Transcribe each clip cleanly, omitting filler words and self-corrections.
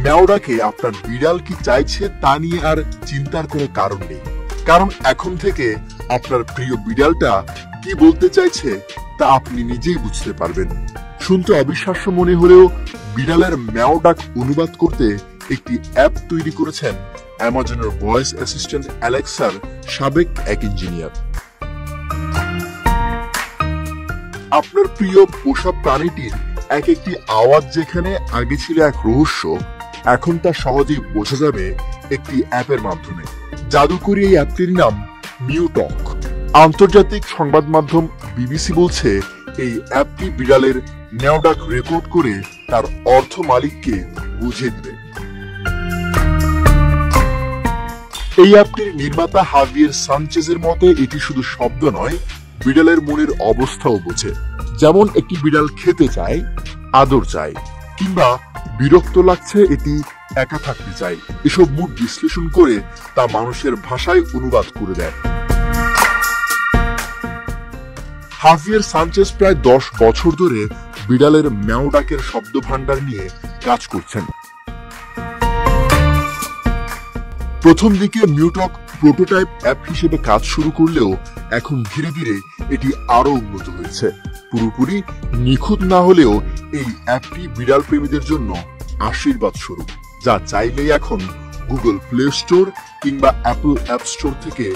ম্যাও ডাকে আপনার বিড়াল কি চাইছে তা নিয়ে আর চিন্তার কোনো কারণ নেই, কারণ এখন থেকে আপনার প্রিয় বিড়ালটা কি বলতে চাইছে তা আপনি নিজেই বুঝতে পারবেন। শুনতে অবিশ্বাস্য মনে হলেও বিড়ালের ম্যাও ডাক অনুবাদ করতে একটি অ্যাপ তৈরি করেছেন অ্যামাজনের ভয়েস অ্যাসিস্ট্যান্ট অ্যালেক্সার সাবেক এক ইঞ্জিনিয়ার। আপনার প্রিয় পোষা প্রাণীটির এক একটি আওয়াজ যেখানে আগে ছিল এক রহস্য, এখন তা সহজেই বোঝা যাবে একটি অ্যাপের মাধ্যমে। জাদুকরী এই অ্যাপটির নাম মিউটক। আন্তর্জাতিক সংবাদ মাধ্যম বিবিসি বলছে এই অ্যাপটি বিড়ালের ম্যাও ডাক রেকর্ড করে তার অর্থ মালিককে বুঝিয়ে দিবে। এই অ্যাপটির নির্মাতা হাভিয়ের সানচেজের মতে এটি শুধু শব্দ নয়, বিড়ালের মনের অবস্থাও বোঝে। যেমন একটি বিড়াল খেতে চায়, আদর চায়, কিংবা বিরক্ত লাগছে, এটি একা থাকতে চায়, এসব মুড বিশ্লেষণ করে তা মানুষের ভাষায় অনুবাদ করে দেয়। হাভিয়ের সানচেজ প্রায় 10 বছর ধরে বিড়ালের ম্যাও ডাকের শব্দ ভান্ডার নিয়ে কাজ করছেন। প্রথম দিকে মিউটক প্রোটোটাইপ অ্যাপ হিসেবে কাজ শুরু করলেও এখন ধীরে ধীরে এটি আরো উন্নত হয়েছে। পুরোপুরি নিখুঁত না হলেও এই অ্যাপটি বিড়াল প্রেমীদের জন্য আশীর্বাদ স্বরূপ, যা চাইলেই এখন গুগল প্লে স্টোর কিংবা অ্যাপল অ্যাপ স্টোর থেকে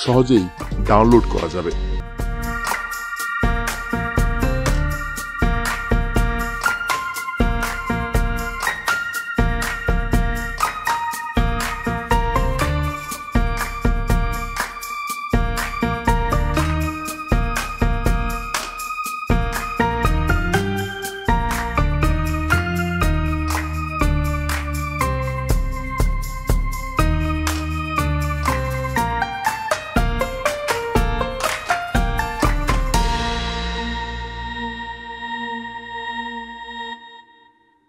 সহজেই ডাউনলোড করা যাবে।